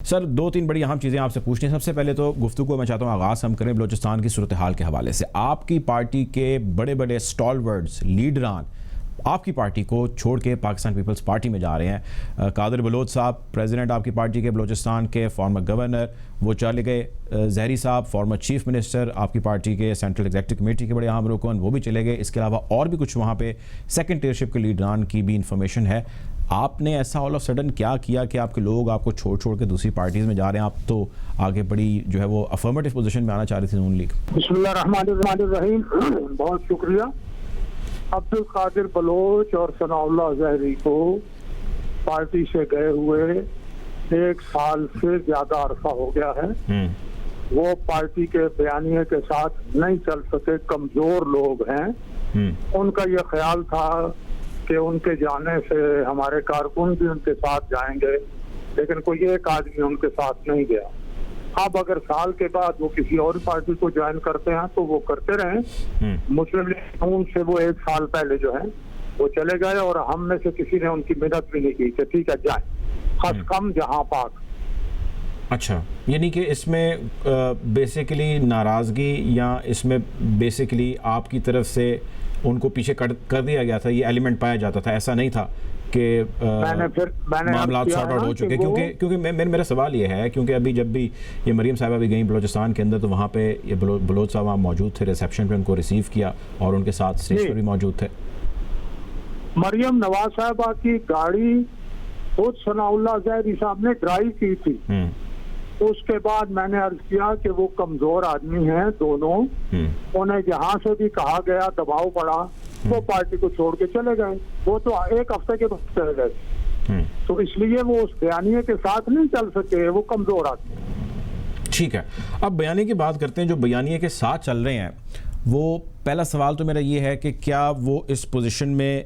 Sir, दो तीन बड़ी अहम चीज़ें आपसे पूछनी है। सबसे पहले तो गुफ्तगू मैं चाहता हूँ आगाज़ हम करें बलूचिस्तान की सूरत हाल के हवाले से। आपकी पार्टी के बड़े बड़े स्टॉलवर्ड्स लीडरान आपकी पार्टी को छोड़ के पाकिस्तान पीपल्स पार्टी में जा रहे हैं। कादिर बलोच साहब, प्रेसिडेंट आपकी पार्टी के बलूचिस्तान के, फॉर्मर गवर्नर, वो चले गए। जहरी साहब, फॉर्मर चीफ मिनिस्टर आपकी पार्टी के, सेंट्रल एग्जीक्यूटिव कमेटी के बड़े अहम रुकन, वो भी चले गए। इसके अलावा और भी कुछ वहाँ पे सेकंड टियरशिप के लीडरान की भी इंफॉर्मेशन है। आपने ऐसा ऑल ऑफ सडन क्या किया कि आपके लोग आपको छोड़ छोड़ के दूसरी पार्टीज़ में जा रहे हैं? आप तो आगे बड़ी जो है वो अफर्मेटिव पोजीशन में आना चाह रही थी नून लीग। बिस्मिल्लाहिर्रहमानिर्रहीम। बहुत शुक्रिया। अब्दुल कादिर बलोच और सनाउल्लाह जहरी को पार्टी से गए हुए 1 साल से ज्यादा अरसा हो गया है। वो पार्टी के बयानिए के साथ नहीं चल सके, कमजोर लोग हैं। उनका ये ख्याल था कि उनके जाने से हमारे कारकुन भी उनके साथ जाएंगे, लेकिन कोई एक आदमी उनके साथ नहीं गया। अब अगर साल के बाद वो किसी और पार्टी को ज्वाइन करते हैं तो वो करते रहें। मुस्लिम लीग नून से वो 1 साल पहले जो है वो चले गए और हम में से किसी ने उनकी मदद भी नहीं की कि ठीक है जाए, खस कम जहां पाक। अच्छा, यानी कि इसमें बेसिकली नाराज़गी या इसमें बेसिकली आपकी तरफ से उनको पीछे कर दिया गया था, ये एलिमेंट पाया जाता था? ऐसा नहीं था कि मामला सॉर्ट आउट हो चुके? क्योंकि मेरा सवाल ये है, क्योंकि अभी जब भी ये मरीम साहिबा भी गई बलूचिस्तान के अंदर तो वहाँ पे ये बलोच साहब वहाँ मौजूद थे, रिसेप्शन पे उनको रिसीव किया और उनके साथ स्टेज पर भी मौजूद थे। मरियम नवाज साहिबा की गाड़ी खुद सनाउल्लाह जहरी साहब ने ड्राइव की थी। उसके बाद मैंने अर्ज किया कि वो कमजोर आदमी हैं दोनों, उन्हें जहां से भी कहा गया, दबाव पड़ा, वो पार्टी को छोड़ के चले गए। वो तो 1 हफ्ते के बाद चले गए, तो इसलिए वो उस बयानिए के साथ नहीं चल सके, वो कमजोर आदमी। ठीक है, अब बयानिए की बात करते हैं। जो बयानिए के साथ चल रहे हैं, वो पहला सवाल तो मेरा ये है कि क्या वो इस पोजीशन में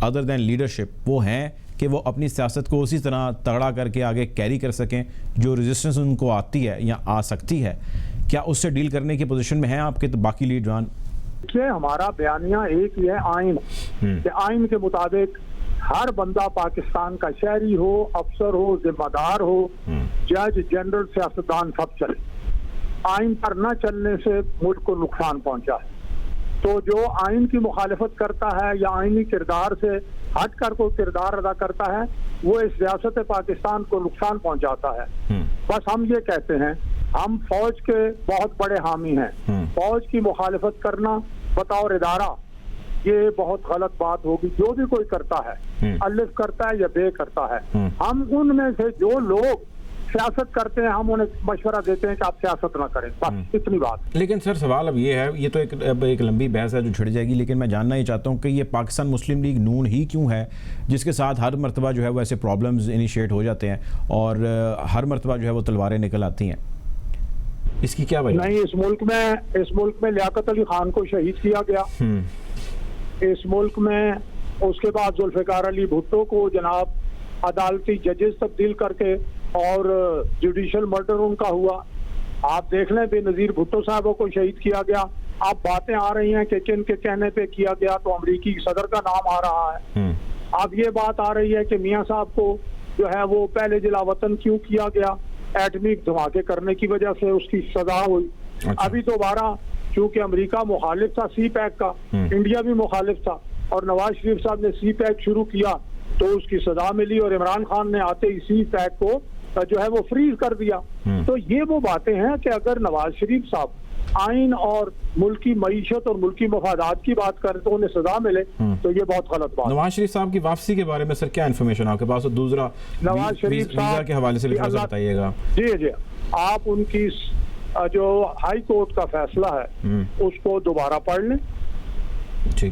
अदर दैन लीडरशिप वो हैं कि वो अपनी सियासत को उसी तरह तगड़ा करके आगे कैरी कर सकें जो रेजिस्टेंस उनको आती है या आ सकती है? क्या उससे डील करने की पोजीशन में हैं आपके तो बाकी लीडरान? हमारा बयानिया एक ही है, आइन के आइन के मुताबिक हर बंदा पाकिस्तान का शहरी हो, अफसर हो, जिम्मेदार हो, जज, जनरल, सियासतदान, सब चले। आइन पर न चलने से मुल्क को नुकसान पहुंचा है। तो जो आइन की मुखालिफत करता है या आइनी किरदार से हट कर कोई किरदार अदा करता है, वो इस रियासत पाकिस्तान को नुकसान पहुंचाता है। बस हम ये कहते हैं, हम फौज के बहुत बड़े हामी हैं। फौज की मुखालिफत करना बतौर इदारा ये बहुत गलत बात होगी। जो भी कोई करता है, अलिफ करता है या बे करता है, हम उनमें से जो लोग सियासत करते हैं हम उन्हें मशवरा देते हैं कि आप सियासत ना करें, बस इतनी बात। लेकिन सर सवाल अब ये है, ये तो एक लंबी बहस है जो छिड़ जाएगी, लेकिन मैं जानना ही चाहता हूँ कि ये पाकिस्तान मुस्लिम लीग नून ही क्यों है जिसके साथ हर मरतबा जो है वो ऐसे प्रॉब्लम्स इनिशिएट हो जाते हैं और हर मरतबा जो है वो तलवारें निकल आती हैं? इसकी क्या वजह? नहीं, इस मुल्क में लियाकत अली खान को शहीद किया गया। इस मुल्क में उसके बाद जुल्फिकार अली भुट्टो को जनाब अदालती जजेस तब्दील करके और जुडिशल मर्डर उनका हुआ। आप देख लें, बेनजीर भुट्टो साहबों को शहीद किया गया। अब बातें आ रही हैं कि किन के कहने पे किया गया, तो अमरीकी सदर का नाम आ रहा है। अब ये बात आ रही है कि मियां साहब को जो है वो पहले जिला वतन क्यों किया गया, एटमी धमाके करने की वजह से उसकी सजा हुई। अभी दोबारा चूंकि अमेरिका मुखालिफ था सी पैक का, इंडिया भी मुखालिफ था और नवाज शरीफ साहब ने सी पैक शुरू किया तो उसकी सजा मिली और इमरान खान ने आते ही सी पैक को जो है वो फ्रीज कर दिया। तो ये वो बातें हैं कि अगर नवाज शरीफ साहब आइन और मुल्की मईशत और मुल्की मफादात की बात करें तो उन्हें सजा मिले, तो ये बहुत गलत बात। नवाज शरीफ साहब की वापसी के बारे में सर क्या इन्फॉर्मेशन आपके पास? और दूसरा नवाज शरीफ वीजा के हवाले से बताइएगा। जी, आप उनकी जो हाई कोर्ट का फैसला है उसको दोबारा पढ़ लें।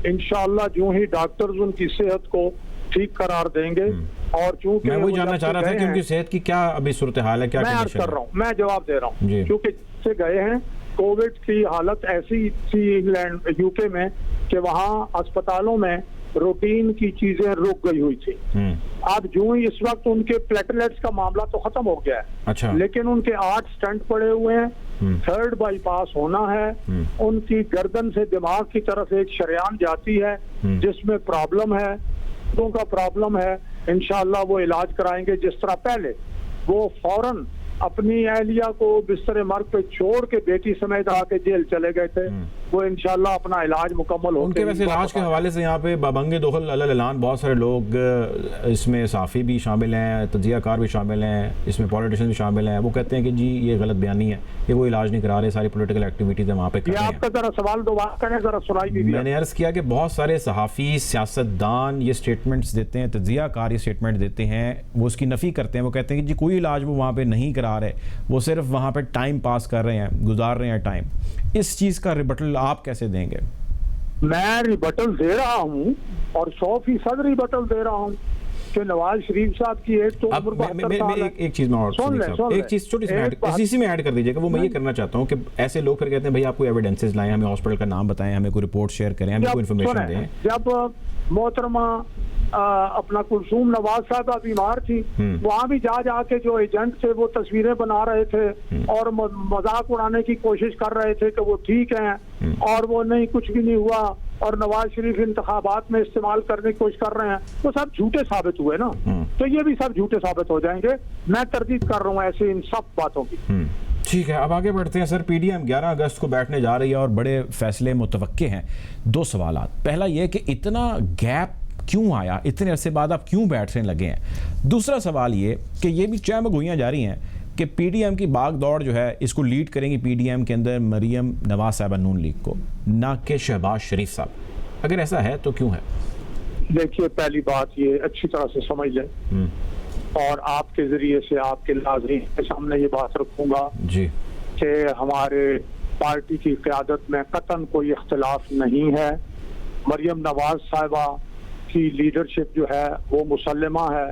इंशाअल्लाह जो ही डॉक्टर्स उनकी सेहत को ठीक करार देंगे। और चूंकि मैं वही जानना चाह रहा था कि उनकी सेहत की क्या अभी सूरत हाल है, क्या मैं अर्ज कर रहा हूँ, मैं जवाब दे रहा हूँ। क्योंकि से गए हैं, कोविड की हालत ऐसी थी इंग्लैंड यूके में कि वहाँ अस्पतालों में रूटीन की चीजें रुक गई हुई थी। अब जो ही इस वक्त उनके प्लेटलेट्स का मामला तो खत्म हो गया है। अच्छा। लेकिन उनके 8 स्टंट पड़े हुए हैं, 3rd बाईपास होना है, उनकी गर्दन से दिमाग की तरफ एक शरेआन जाती है जिसमें प्रॉब्लम है, का प्रॉब्लम है। इंशाअल्लाह वो इलाज कराएंगे। जिस तरह पहले वो फौरन अपनी अहलिया को बिस्तर मर्ग पे छोड़ के बेटी समेत आके जेल चले गए थे। वो इंशाल्लाह अपना इलाज मुकम्मल हो उनके वैसे इलाज के हवाले से यहाँ पे बाबंगे दोहल अल ऐलान बहुत सारे लोग इसमें सहाफ़ी भी शामिल हैं, तजियाकार भी शामिल हैं, इसमें पॉलिटिशियन भी शामिल हैं। वो कहते हैं कि जी ये गलत बयानी है, ये वो इलाज नहीं करा रहे, सारी पॉलिटिकल एक्टिविटीज़ वहाँ पे कर रहे हैं। आपका जरा सवाल दोबारा करें, जरा सुनाई दीजिए। मैंने अर्ज़ किया कि बहुत सारे सहाफ़ी, सियासतदान ये स्टेटमेंट्स देते हैं, तजियाकार ये स्टेटमेंट देते हैं, वो उसकी नफ़ी करते हैं। वो कहते हैं कि जी कोई इलाज वो वहाँ पे नहीं करा रहे, वो सिर्फ वहाँ पे टाइम पास कर रहे हैं, गुजार रहे हैं टाइम। इस चीज़ का रिबटल आप कैसे देंगे? मैं रिबटल दे रहा हूँ और 100% रिबटल दे रहा हूँ कि नवाज शरीफ साहब की एज तो उम्र 72 साल है। एक चीज मैं और एक चीज छोटी सी इसी में ऐड कर दीजिएगा। वो मैं ये करना चाहता हूँ कि ऐसे लोग फिर कहते हैं भाई आप कोई एविडेंसेस लाएं, हमें हॉस्पिटल का नाम बताएं, हमें कोई रिपोर्ट शेयर करें, हमें कोई इन्फॉर्मेशन दें। जब मोहतरमा अपना कुलसूम नवाज साहब बीमार थी, वहां भी जा जाके जो एजेंट थे वो तस्वीरें बना रहे थे और मजाक उड़ाने की कोशिश कर रहे थे कि वो ठीक हैं और वो नहीं, कुछ भी नहीं हुआ और नवाज शरीफ इंतखाबात में इस्तेमाल करने की कोशिश कर रहे हैं। वो सब झूठे साबित हुए ना, तो ये भी सब झूठे साबित हो जाएंगे। मैं तरदीद कर रहा हूँ ऐसे इन सब बातों की। ठीक है, अब आगे बढ़ते हैं सर। पीडीएम 11 अगस्त को बैठने जा रही है और बड़े फैसले मुतवक्के हैं। 2 सवाल। पहला ये कि इतना गैप क्यों आया, इतने अरसे बाद आप क्यों बैठने लगे हैं? दूसरा सवाल ये कि ये भी चहमगोइयाँ जारी हैं कि पीडीएम की भाग दौड़ जो है इसको लीड करेंगी पीडीएम के अंदर मरियम नवाज साहिबा नून लीग को, ना कि शहबाज शरीफ साहब। अगर ऐसा है तो क्यों है? देखिए, पहली बात ये अच्छी तरह से समझ लें और आपके जरिए से आपके नाज़रीन के सामने ये बात रखूंगा जी कि हमारे पार्टी की क़यादत में कतन कोई इख्तिलाफ नहीं है। मरियम नवाज साहिबा की लीडरशिप जो है वो मुसल्लमा है।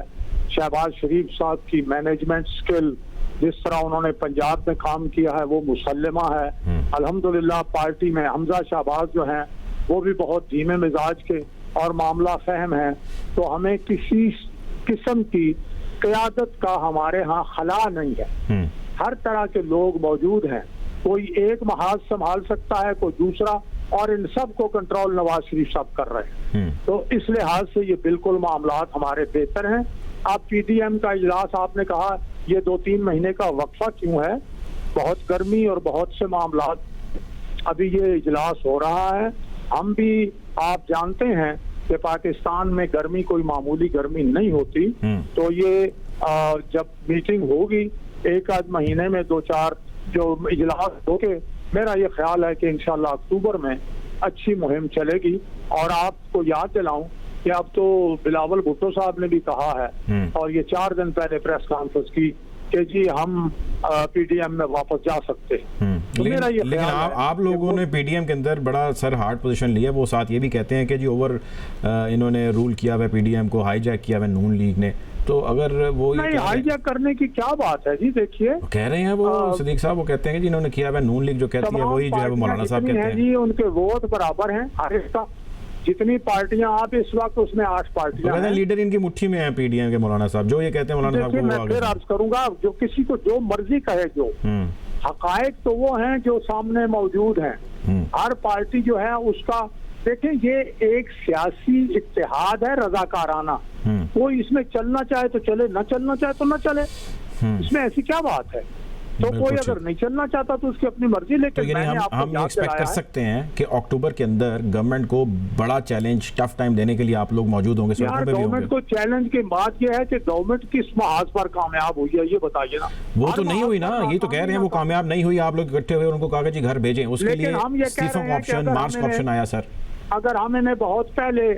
शहबाज शरीफ साहब की मैनेजमेंट स्किल, जिस तरह उन्होंने पंजाब में काम किया है, वो मुसल्लमा है। अल्हम्दुलिल्लाह पार्टी में हमजा शहबाज जो हैं वो भी बहुत धीमे मिजाज के और मामला फहम है। तो हमें किसी किस्म की क़यादत का हमारे यहाँ खला नहीं है। हर तरह के लोग मौजूद हैं, कोई एक महाज संभाल सकता है, कोई दूसरा, और इन सब को कंट्रोल नवाज शरीफ साहब कर रहे हैं। तो इस लिहाज से ये बिल्कुल मामलात हमारे बेहतर हैं। आप पीडीएम का इजलास, आपने कहा ये 2-3 महीने का वक्फा क्यों है? बहुत गर्मी और बहुत से मामलात, अभी ये इजलास हो रहा है। हम भी, आप जानते हैं कि पाकिस्तान में गर्मी कोई मामूली गर्मी नहीं होती। तो ये जब मीटिंग होगी 1-आध महीने में 2-4 जो इजलास होके, मेरा ये ख्याल है कि इंशाल्लाह अक्टूबर में अच्छी मुहिम चलेगी। और आपको याद दिलाऊं कि अब तो बिलावल भुट्टो साहब ने भी कहा है और ये 4 दिन पहले प्रेस कॉन्फ्रेंस की कि जी हम पीडीएम में वापस जा सकते हैं। तो मेरा ये लेकिन आप लोगों ने पीडीएम के अंदर बड़ा सर हार्ड पोजीशन लिया। वो साथ ये भी कहते हैं कि जी ओवर इन्होंने रूल किया हुआ पीडीएम को, हाईजैक किया हुआ नून लीग ने। तो अगर वो नहीं, हाईजैक करने की क्या बात है जी? देखिए, कह रहे हैं वो सदीक साहब, वो कहते हैं कि जिन्होंने किया हुआ नून लीग जो कहती है वही जो है वो मौलाना साहब कहते हैं जी, उनके वोट बराबर हैं हर एक का। जितनी पार्टियां आप इस वक्त, उसमें 8 पार्टियां हैं। लीडर इनकी मुट्ठी में है पीडीएम के मौलाना साहब, जो ये कहते हैं मौलाना साहब को। मैं फिर अर्ज करूंगा, जो किसी को जो मर्जी कहे, जो हकायक तो वो हैं जो सामने मौजूद हैं। हर पार्टी जो है उसका, देखें ये एक सियासी इत्तेहाद है रजाकाराना। कोई इसमें चलना चाहे तो चले, न चलना चाहे तो न चले। इसमें ऐसी क्या बात है? तो कोई अगर नहीं चलना चाहता तो उसकी अपनी मर्जी। लेकिन तो हम एक्सपेक्ट कर सकते हैं कि अक्टूबर के अंदर गवर्नमेंट को बड़ा चैलेंज, टफ टाइम देने के लिए आप लोग मौजूद होंगे। गवर्नमेंट को चैलेंज की बात यह है कि गवर्नमेंट किस महाज पर कामयाब हुई है, ये बताइए ना। वो तो नहीं हुई ना, ये तो कह रहे हैं वो कामयाब नहीं हुई। आप लोग इकट्ठे हुए, उनको कहा कि जी घर भेजें, उसके लिए इस्तीफा का ऑप्शन, मार्च का ऑप्शन आया। सर अगर हम इन्हें बहुत पहले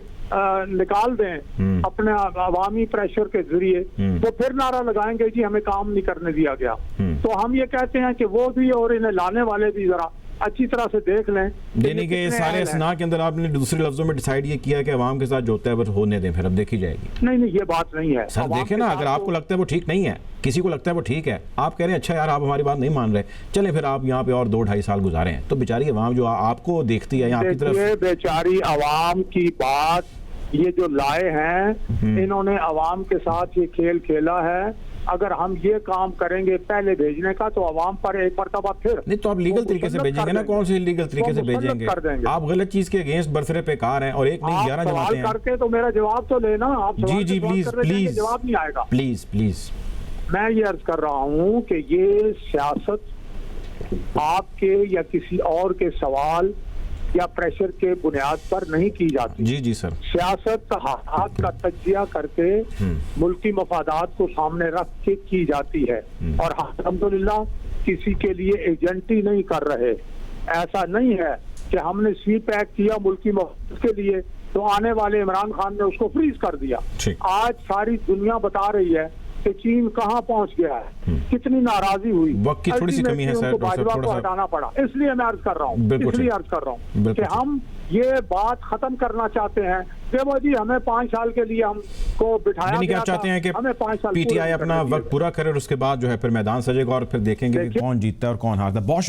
निकाल दें अपने अवामी प्रेशर के जरिए, तो फिर नारा लगाएंगे जी हमें काम नहीं करने दिया गया। तो हम ये कहते हैं कि वो भी और इन्हें लाने वाले भी जरा अच्छी तरह से देख लें। यानी कि सारे असना के अंदर आपने दूसरे लफ्जों में डिसाइड ये किया कि अवाम के साथ जो होता है बस होने दें, फिर अब देखी जाएगी। नहीं, ये बात नहीं है सर। देखें ना, अगर आपको लगता है वो ठीक नहीं है, किसी को लगता है वो ठीक है, आप कह रहे हैं अच्छा यार आप हमारी बात नहीं मान रहे, चलें फिर आप यहाँ पे और 2-2.5 साल गुजारे हैं, तो बेचारी अवाम जो आपको देखती है, आपकी तरफ बेचारी अवाम की बात ये जो लाए हैं, इन्होंने अवाम के साथ ये खेल खेला है। अगर हम ये काम करेंगे पहले भेजने का, तो अवाम पर एक मरतबा फिर नहीं, तो आप लीगल तरीके से भेजेंगे ना। कौन से इलीगल तरीके से भेजेंगे? आप गलत चीज के अगेंस्ट बरसरे पे कार हैं और एक नहीं 11 जमाते हैं करके। तो मेरा जवाब तो लेना आप। जी प्लीज जवाब नहीं आएगा। प्लीज मैं ये अर्ज कर रहा हूं कि ये सियासत आपके या किसी और के सवाल या प्रेशर के बुनियाद पर नहीं की जाती। जी जी सर। सियासत हालात का तजिया करके मुल्की मफादात को सामने रख के की जाती है और अल्हम्दुलिल्लाह किसी के लिए एजेंटी नहीं कर रहे। ऐसा नहीं है कि हमने सी पैक किया मुल्की मफाद के लिए तो आने वाले इमरान खान ने उसको फ्रीज कर दिया। आज सारी दुनिया बता रही है कि चीन कहां पहुंच गया है, कितनी नाराजगी हुई। वक्त की थोड़ी सी कमी है सर, बाजवा को हटाना पड़ा। इसलिए मैं अर्ज कर रहा हूँ कि हम ये बात खत्म करना चाहते हैं कि वो जी हमें 5 साल के लिए हमको बिठाया गया था, चाहते हैं कि हमें 5 साल पीटीआई अपना वक्त पूरा करे और उसके बाद जो है फिर मैदान सजेगा और फिर देखेंगे कि कौन जीतता है और कौन हारता है। बहुत